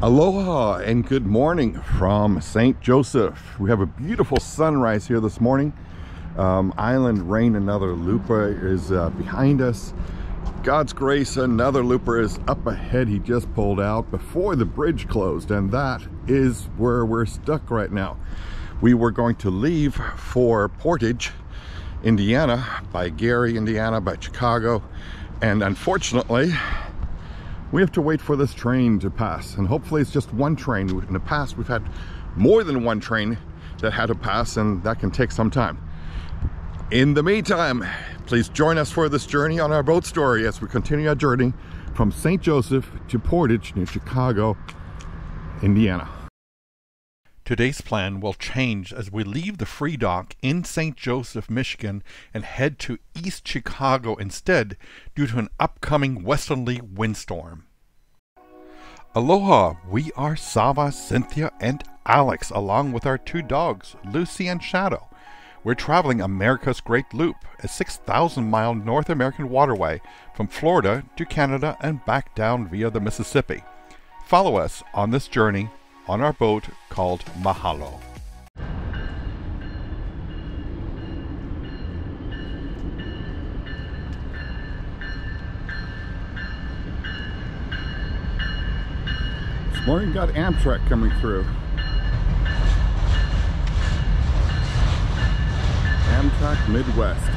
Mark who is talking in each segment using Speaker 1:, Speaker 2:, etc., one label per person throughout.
Speaker 1: Aloha and good morning from St. Joseph. We have a beautiful sunrise here this morning. Island Rain, another looper is behind us. God's grace, another looper is up ahead. He just pulled out before the bridge closed, and that is where we're stuck right now. We were going to leave for Portage, Indiana, by Gary, Indiana, by Chicago, and unfortunately we have to wait for this train to pass, and hopefully it's just one train. In the past we've had more than one train that had to pass, and that can take some time. In the meantime, please join us for this journey on our boat story as we continue our journey from St. Joseph to Portage near Chicago, Indiana. Today's plan will change as we leave the free dock in St. Joseph, Michigan and head to East Chicago instead due to an upcoming westerly windstorm. Aloha, we are Sava, Cynthia, and Alex along with our two dogs, Lucy and Shadow. We're traveling America's Great Loop, a 6,000-mile North American waterway from Florida to Canada and back down via the Mississippi. Follow us on this journey on our boat called Mahalo. This morning got Amtrak coming through. Amtrak Midwest.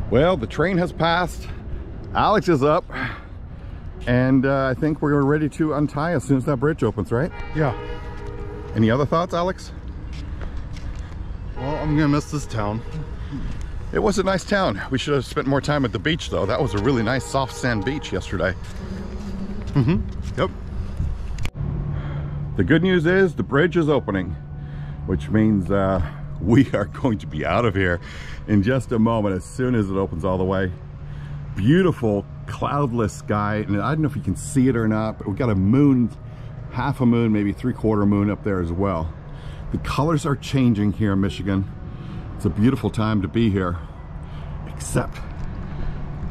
Speaker 1: Well, the train has passed, Alex is up, and I think we're ready to untie as soon as that bridge opens, right?
Speaker 2: Yeah.
Speaker 1: Any other thoughts, Alex?
Speaker 2: Well, I'm gonna miss this town.
Speaker 1: It was a nice town. We should have spent more time at the beach, though. That was a really nice soft sand beach yesterday.
Speaker 2: Yep.
Speaker 1: The good news is the bridge is opening, which means we are going to be out of here in just a moment as soon as it opens all the way. Beautiful cloudless sky, and I don't know if you can see it or not, but we've got a moon, half a moon, maybe three-quarter moon up there as well. The colors are changing here in Michigan. It's a beautiful time to be here, except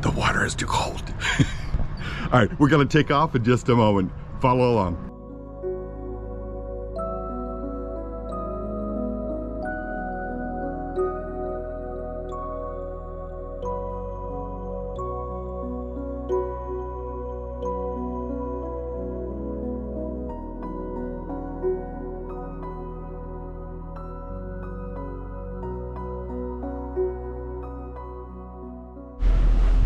Speaker 1: the water is too cold. All right, we're gonna take off in just a moment. Follow along.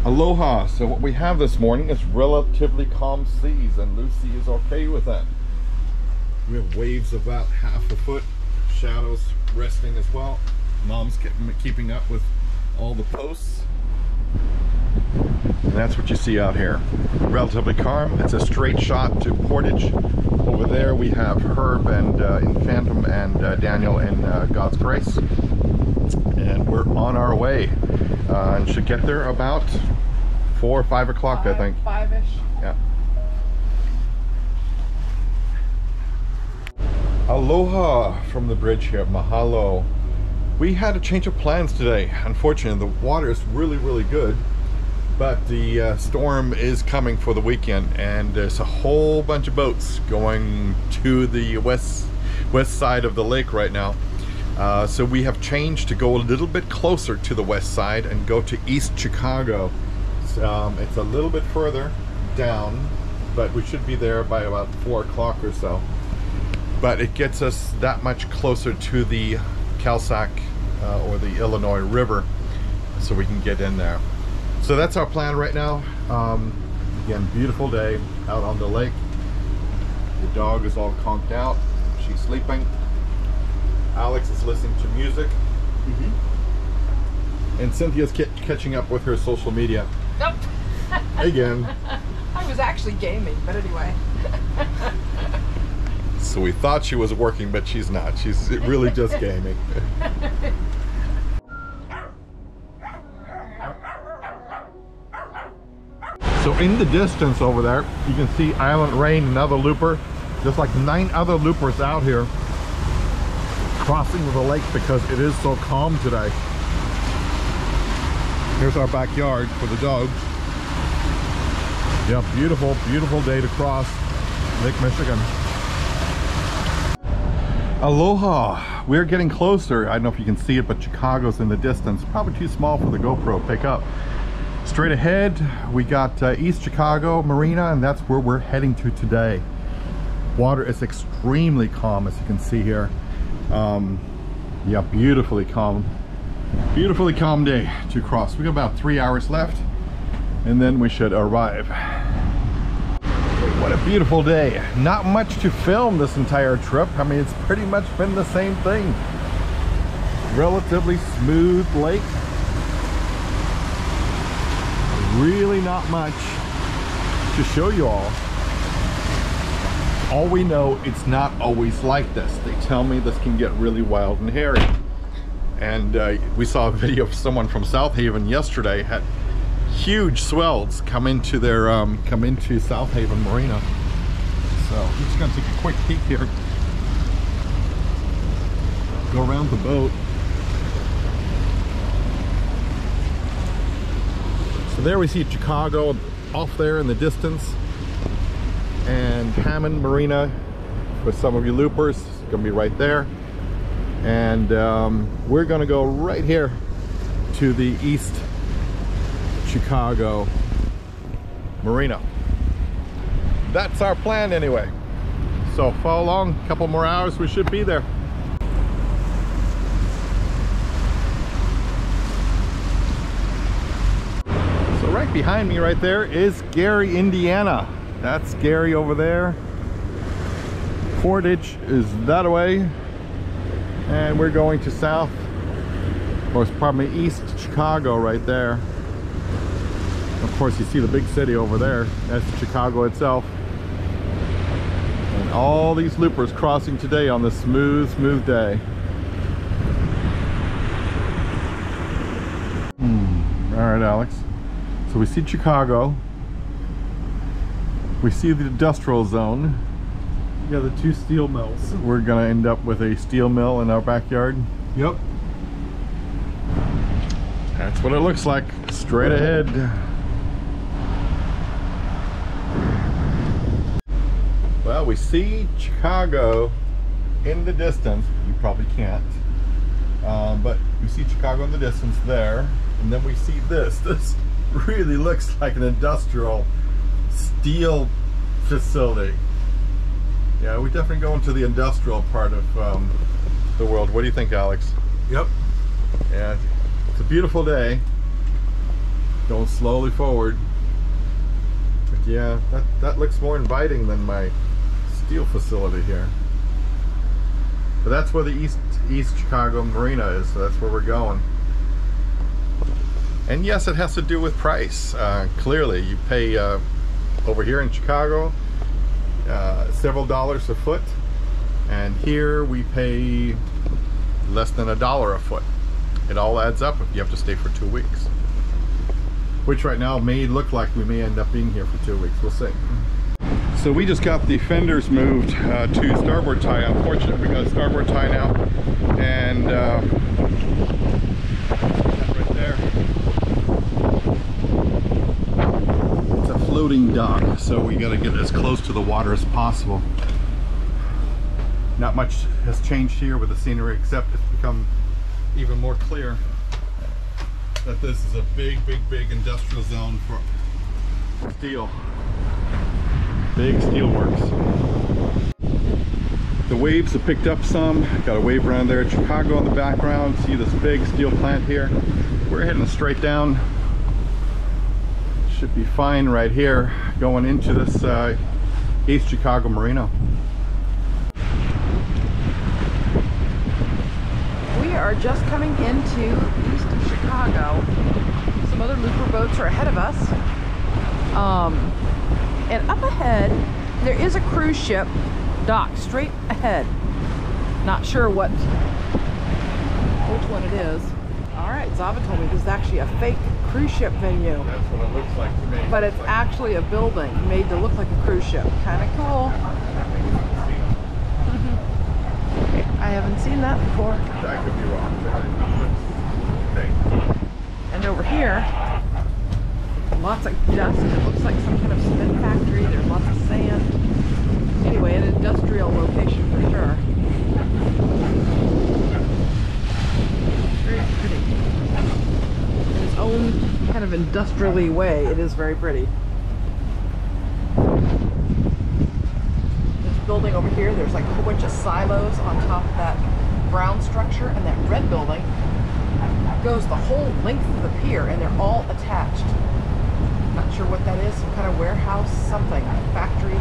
Speaker 1: Aloha. So what we have this morning is relatively calm seas, and Lucy is okay with that. We have waves about half a foot, Shadow's resting as well. Mom's keeping up with all the posts. And that's what you see out here. Relatively calm. It's a straight shot to Portage. Over there we have Herb and in Phantom and Daniel in God's Grace. And we're on our way. And should get there about 4 or 5 o'clock, I think.
Speaker 3: 5-ish.
Speaker 1: Yeah. Aloha from the bridge here at Mahalo. We had a change of plans today. Unfortunately, the water is really good, but the storm is coming for the weekend, and there's a whole bunch of boats going to the west side of the lake right now. So we have changed to go a little bit closer to the west side and go to East Chicago. It's a little bit further down, but we should be there by about 4 o'clock or so. But it gets us that much closer to the Calsac or the Illinois River, so we can get in there. So that's our plan right now. Again, beautiful day out on the lake. The dog is all conked out. She's sleeping. Alex is listening to music. And Cynthia's catching up with her social media.
Speaker 3: Nope.
Speaker 1: Again.
Speaker 3: I was actually gaming, but anyway.
Speaker 1: So we thought she was working, but she's not. She's really just gaming. So in the distance over there, you can see Island Rain, another looper. There's like 9 other loopers out here crossing the lake because it is so calm today. Here's our backyard for the dogs. Yeah, beautiful, beautiful day to cross Lake Michigan. Aloha! We're getting closer. I don't know if you can see it, but Chicago's in the distance. Probably too small for the GoPro to pick up. Straight ahead, we got East Chicago Marina, and that's where we're heading to today. Water is extremely calm, as you can see here. Yeah, beautifully calm day to cross. We got about 3 hours left, and then we should arrive. What a beautiful day. Not much to film this entire trip. I mean, it's pretty much been the same thing. Relatively smooth lake. Really not much to show you all. All we know, it's not always like this. They tell me this can get really wild and hairy. And we saw a video of someone from South Haven yesterday had huge swells come into their South Haven Marina. So I'm just gonna take a quick peek here. Go around the boat. So there we see Chicago off there in the distance, and Hammond Marina for some of you loopers is gonna be right there. And we're gonna go right here to the East Chicago Marina. That's our plan anyway. So follow along, a couple more hours, we should be there. So right behind me right there is Gary, Indiana. That's Gary over there. Portage is that way. And we're going to south, or it's probably East Chicago right there. Of course, you see the big city over there. That's Chicago itself. And all these loopers crossing today on this smooth, smooth day. All right, Alex. So we see Chicago. We see the industrial zone.
Speaker 2: Yeah, the 2 steel mills.
Speaker 1: We're gonna end up with a steel mill in our backyard.
Speaker 2: Yep.
Speaker 1: That's what it looks like. Straight ahead. Well, we see Chicago in the distance. You probably can't. But we see Chicago in the distance there. And then we see this. This really looks like an industrial steel facility. Yeah, we definitely go into the industrial part of the world. What do you think, Alex?
Speaker 2: Yep.
Speaker 1: Yeah, it's a beautiful day. Going slowly forward. But yeah, that looks more inviting than my steel facility here. But that's where the East Chicago Marina is, so that's where we're going. And yes, it has to do with price. Clearly, you pay over here in Chicago several dollars a foot, and here we pay less than $1 a foot. It all adds up if you have to stay for 2 weeks, which right now may look like we may end up being here for 2 weeks. We'll see. So we just got the fenders moved to starboard tie. Unfortunately, we got starboard tie now, and that right there, it's a floating dock, so we got to get as close to the water as possible. Not much has changed here with the scenery, except it's become even more clear that this is a big industrial zone for steel. Big steel works. The waves have picked up some. Got a wave around there. Chicago in the background. See this big steel plant here. We're heading straight down. Should be fine right here going into this East Chicago Marina.
Speaker 3: We are just coming into East Chicago. Some other looper boats are ahead of us. And up ahead, there is a cruise ship docked straight ahead. Not sure which one it is. All right, Zava told me this is actually a fake cruise ship venue.
Speaker 1: That's what it looks like to me.
Speaker 3: But it's actually a building made to look like a cruise ship. Kind of cool. I haven't seen that before.
Speaker 1: That could be wrong.
Speaker 3: And over here, lots of dust. It looks like some kind of cement factory. There's lots of sand. Anyway, an industrial location for sure. Very pretty. In its own kind of industrially way, it is very pretty. This building over here, there's like a whole bunch of silos on top of that brown structure, and that red building goes the whole length of the pier, and they're all attached. Not sure what that is, some kind of warehouse, something, factory.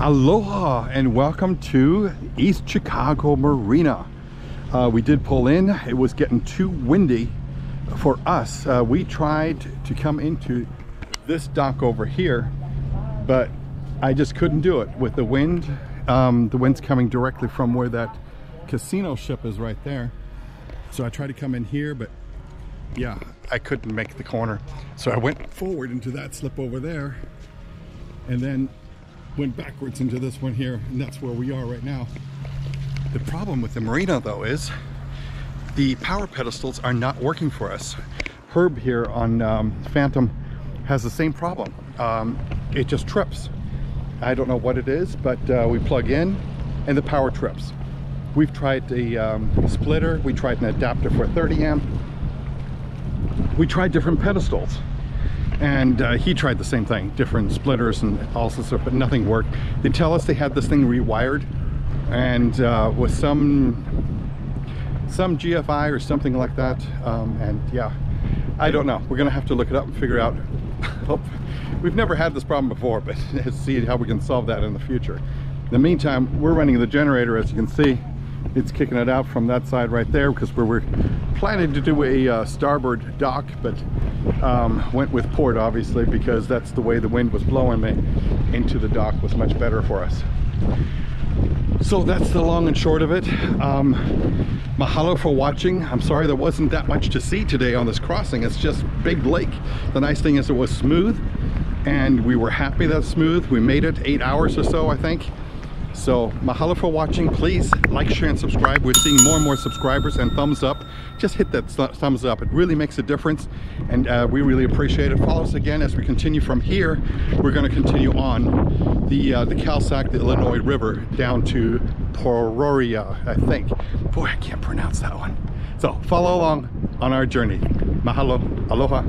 Speaker 1: Aloha and welcome to East Chicago Marina. We did pull in. It was getting too windy for us. We tried to come into this dock over here, but I just couldn't do it with the wind. The wind's coming directly from where that casino ship is right there. So I tried to come in here, but yeah, I couldn't make the corner. So I went forward into that slip over there and then went backwards into this one here, and that's where we are right now. The problem with the marina though is the power pedestals are not working for us. Herb here on Phantom has the same problem. It just trips. I don't know what it is, but we plug in and the power trips. We've tried the splitter, we tried an adapter for a 30 amp. We tried different pedestals. And he tried the same thing, different splitters and all sorts of stuff, but nothing worked. They tell us they had this thing rewired, and with some GFI or something like that. And yeah, I don't know. We're gonna have to look it up and figure out. We've never had this problem before, but let's see how we can solve that in the future. In the meantime, we're running the generator, as you can see. It's kicking it out from that side right there because we're planning to do a starboard dock, but went with port obviously because that's the way the wind was blowing me into the dock was much better for us. So that's the long and short of it. Mahalo for watching. I'm sorry there wasn't that much to see today on this crossing. It's just big lake. The nice thing is it was smooth, and we were happy that's smooth. We made it 8 hours or so, I think. So mahalo for watching. Please like, share, and subscribe. We're seeing more and more subscribers, and thumbs up. Just hit that thumbs up. It really makes a difference, and we really appreciate it. Follow us again as we continue from here. We're going to continue on the Calsac, the Illinois River, down to Peoria, I think. Boy, I can't pronounce that one. So follow along on our journey. Mahalo, aloha.